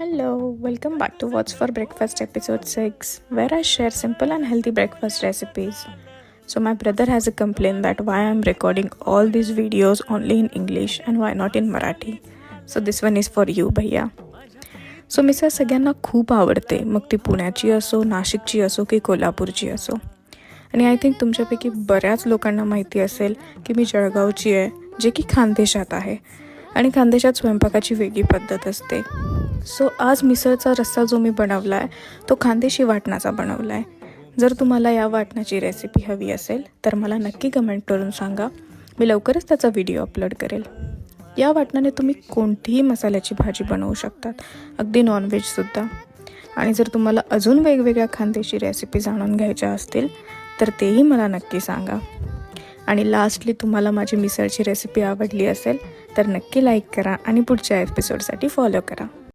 Hello, welcome back to What's for Breakfast episode 6, where I share simple and healthy breakfast recipes. So my brother has a complaint that why I'm recording all these videos only in English and why not in Marathi. So this one is for you, भैया. So मिसळ सगळ्यांना खूप आवडते, मग ती पुण्याची असो, नाशिकची असो की कोल्हापूरची असो. आणि आय थिंक तुमच्यापैकी बऱ्याच लोकांना माहिती असेल की मी जळगावची आहे, जे की खानदेशात आहे. आणि खानदेशात स्वयंपाकाची वेगळी पद्धत असते. सो आज मिसळचा रस्सा जो मी बनवला आहे तो खानदेशी वाटणाचा बनवला आहे. जर तुम्हाला या वाटणाची रेसिपी हवी असेल तर मला नक्की कमेंट करून सांगा. मी लवकरच त्याचा व्हिडिओ अपलोड करेल. या वाटणाने तुम्ही कोणतीही मसाल्याची भाजी बनवू शकतात, अगदी नॉनव्हेजसुद्धा. आणि जर तुम्हाला अजून वेगवेगळ्या खानदेशी रेसिपी जाणून घ्यायच्या असतील तर तेही मला नक्की सांगा. आणि लास्टली तुम्हाला माझी मिसळची रेसिपी आवडली असेल तर नक्की लाईक करा आणि पुढच्या एपिसोडसाठी फॉलो करा.